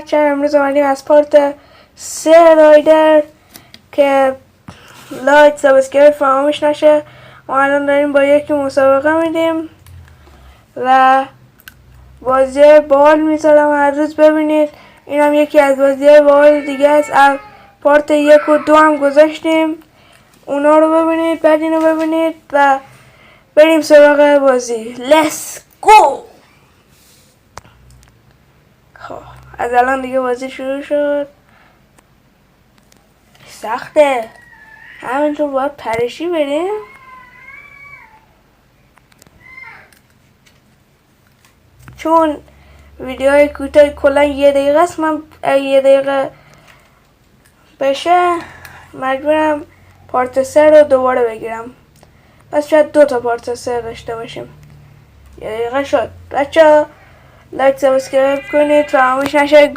بچه امروز آمدیم از پارت 3 رایدر که لایک سابسکرایب فراموش نشه. ما الان داریم با یکی مسابقه میدیم و بازی بال میذارم هر روز ببینید. این هم یکی از بازی بال دیگه است. پارت 1 و 2 هم گذاشتیم، اونا رو ببینید، بعد اینو ببینید و بریم سراغ بازی. Let's go. خب از الان دیگه بازی شروع شد. سخته، همینطور باید پرشی بریم. چون ویدیوهای کوتاه کلا 1 دقیقه است، من 1 دقیقه بشه مجبورم پارت 3 رو دوباره بگیرم، پس شاید 2 تا پارت 3 داشته باشیم. 1 دقیقه شد. بچه لایک سابسکرایب کنید فراموش نشه.